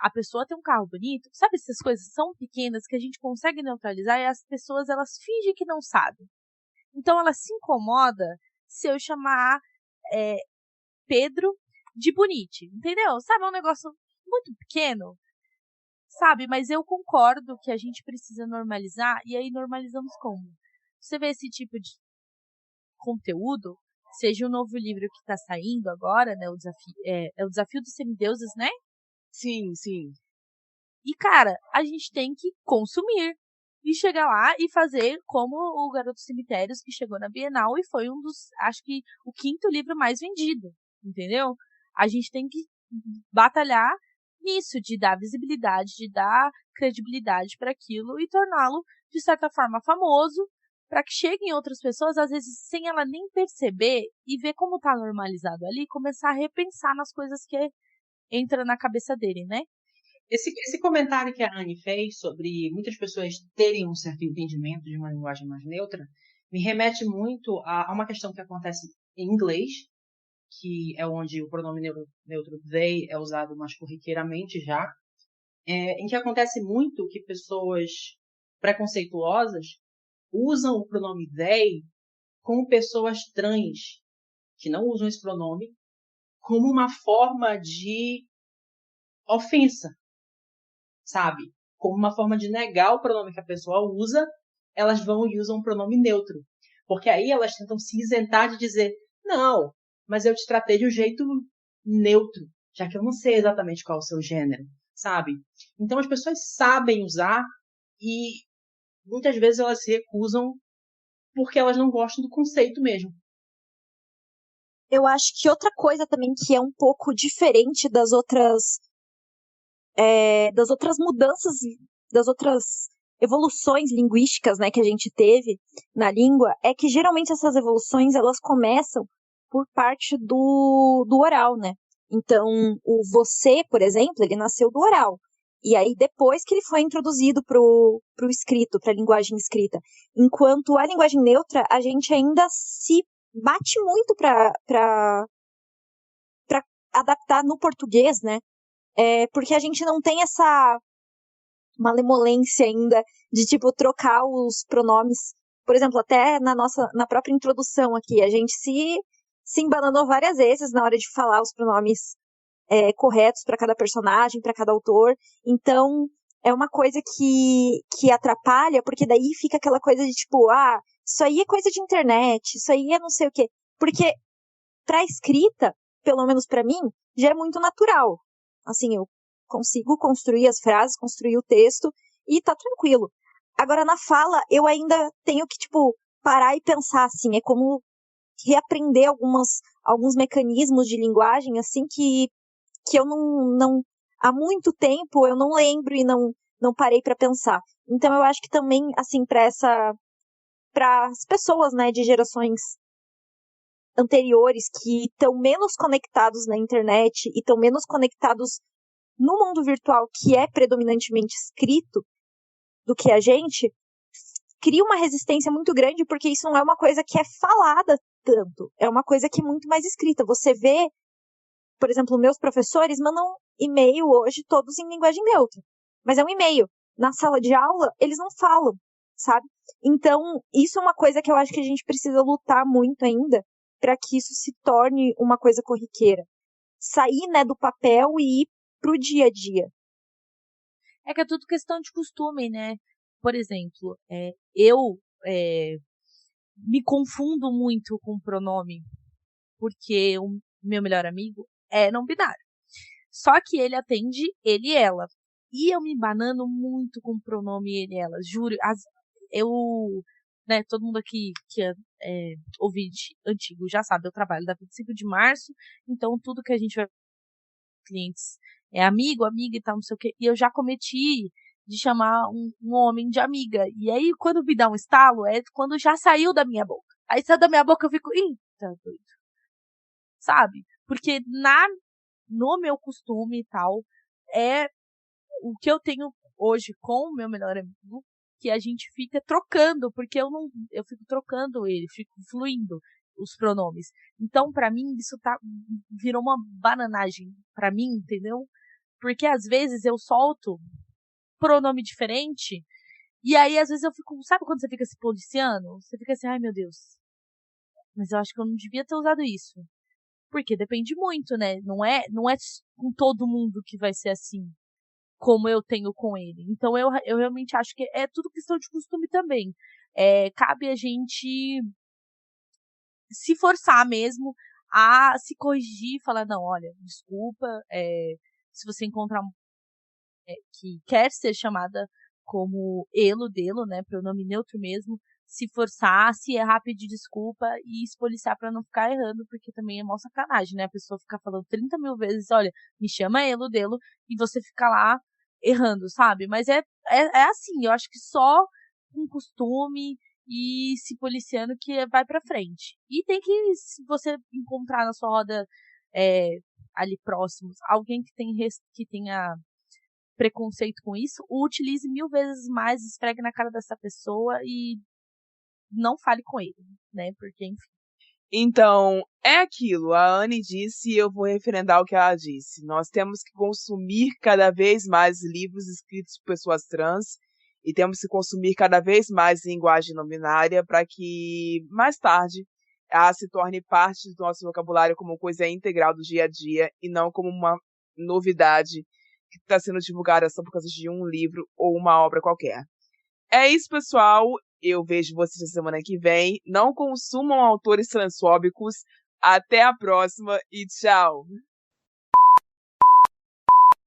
A pessoa tem um carro bonito. Sabe, essas coisas são pequenas que a gente consegue neutralizar e as pessoas, elas fingem que não sabem. Então ela se incomoda se eu chamar Pedro de bonite, entendeu? Sabe, é um negócio muito pequeno, sabe? Mas eu concordo que a gente precisa normalizar, e aí normalizamos como? Você vê esse tipo de conteúdo, seja o novo livro que está saindo agora, né? O Desafio dos Semideuses, né? Sim, sim. E, cara, a gente tem que consumir. E chegar lá e fazer como o Garoto dos Cemitérios, que chegou na Bienal e foi acho que o 5º livro mais vendido, entendeu? A gente tem que batalhar nisso, de dar visibilidade, de dar credibilidade para aquilo e torná-lo, de certa forma, famoso, para que cheguem outras pessoas, às vezes sem ela nem perceber, e ver como tá normalizado ali, e começar a repensar nas coisas que entra na cabeça dele, né? Esse comentário que a Anne fez sobre muitas pessoas terem um certo entendimento de uma linguagem mais neutra me remete muito a uma questão que acontece em inglês, que é onde o pronome neutro they é usado mais corriqueiramente já, em que acontece muito que pessoas preconceituosas usam o pronome they com pessoas trans, que não usam esse pronome, como uma forma de ofensa, sabe? Como uma forma de negar o pronome que a pessoa usa, elas vão e usam um pronome neutro. Porque aí elas tentam se isentar de dizer, não, mas eu te tratei de um jeito neutro, já que eu não sei exatamente qual é o seu gênero, sabe? Então as pessoas sabem usar e muitas vezes elas se recusam porque elas não gostam do conceito mesmo. Eu acho que outra coisa também que é um pouco diferente das outras mudanças, das outras evoluções linguísticas, né, que a gente teve na língua, é que geralmente essas evoluções elas começam por parte do oral, né? Então, o você, por exemplo, ele nasceu do oral. E aí, depois que ele foi introduzido pro escrito, para a linguagem escrita. Enquanto a linguagem neutra, a gente ainda se bate muito para adaptar no português, né? Porque a gente não tem essa malemolência ainda de, tipo, trocar os pronomes. Por exemplo, até na própria introdução aqui, a gente se embananou várias vezes na hora de falar os pronomes corretos para cada personagem, para cada autor. Então, é uma coisa que atrapalha, porque daí fica aquela coisa de, tipo, isso aí é coisa de internet, isso aí é não sei o quê. Porque pra escrita, pelo menos pra mim, já é muito natural. Assim, eu consigo construir as frases, construir o texto e tá tranquilo. Agora, na fala, eu ainda tenho que, tipo, parar e pensar, assim, é como reaprender alguns mecanismos de linguagem, assim, que eu não há muito tempo eu não lembro e não parei pra pensar. Então, eu acho que também, assim, para as pessoas, né, de gerações anteriores que estão menos conectados na internet e estão menos conectados no mundo virtual, que é predominantemente escrito, do que a gente, cria uma resistência muito grande, porque isso não é uma coisa que é falada tanto, é uma coisa que é muito mais escrita. Você vê, por exemplo, meus professores mandam e-mail hoje todos em linguagem neutra, mas é um e-mail. Na sala de aula, eles não falam, sabe? Então, isso é uma coisa que eu acho que a gente precisa lutar muito ainda, para que isso se torne uma coisa corriqueira. Sair, né, do papel e ir pro dia a dia. É que é tudo questão de costume, né? Por exemplo, eu me confundo muito com o pronome, porque o meu melhor amigo é não binário. Só que ele atende ele e ela. E eu me banando muito com o pronome ele e ela. Juro, né, todo mundo aqui que é ouvinte antigo já sabe, eu trabalho da 25 de março, então tudo que a gente vai clientes é amigo, amiga e tal, não sei o quê. E eu já cometi de chamar um homem de amiga. E aí, quando me dá um estalo, é quando já saiu da minha boca. Aí saiu da minha boca, eu fico, eita, doido. Sabe? Porque no meu costume e tal, é o que eu tenho hoje com o meu melhor amigo, que a gente fica trocando, porque eu fico trocando ele, fico fluindo os pronomes. Então, pra mim, isso virou uma bananagem pra mim, entendeu? Porque às vezes eu solto pronome diferente, e aí às vezes eu fico, sabe quando você fica se policiando? Você fica assim, ai meu Deus, mas eu acho que eu não devia ter usado isso. Porque depende muito, né? Não é com todo mundo que vai ser assim, como eu tenho com ele. Então eu realmente acho que é tudo questão de costume também. Cabe a gente se forçar mesmo a se corrigir e falar, não, olha, desculpa, se você encontrar que quer ser chamada como elo, delo, né, pronome neutro mesmo, se forçar, se errar, pedir desculpa e se policiar pra não ficar errando, porque também é mó sacanagem, né, a pessoa ficar falando 30 mil vezes, olha, me chama elo, delo, e você fica lá errando, sabe? Mas é assim, eu acho que só com costume e se policiando que vai pra frente. E tem que, se você encontrar na sua roda ali próximos, alguém que tenha preconceito com isso, o utilize 1000 vezes mais, esfregue na cara dessa pessoa e não fale com ele, né? Porque, enfim. Então, é aquilo. A Anne disse e eu vou referendar o que ela disse. Nós temos que consumir cada vez mais livros escritos por pessoas trans e temos que consumir cada vez mais linguagem não binária para que, mais tarde, ela se torne parte do nosso vocabulário como coisa integral do dia a dia e não como uma novidade que está sendo divulgada só por causa de um livro ou uma obra qualquer. É isso, pessoal. Eu vejo vocês na semana que vem. Não consumam autores transfóbicos. Até a próxima e tchau!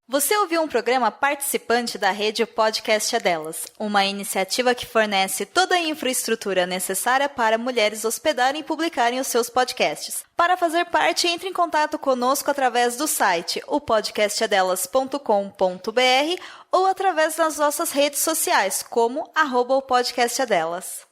Você ouviu um programa participante da rede Podcast é Delas, uma iniciativa que fornece toda a infraestrutura necessária para mulheres hospedarem e publicarem os seus podcasts. Para fazer parte, entre em contato conosco através do site opodcastadelas.com.br ou através das nossas redes sociais, como @opodcastadelas.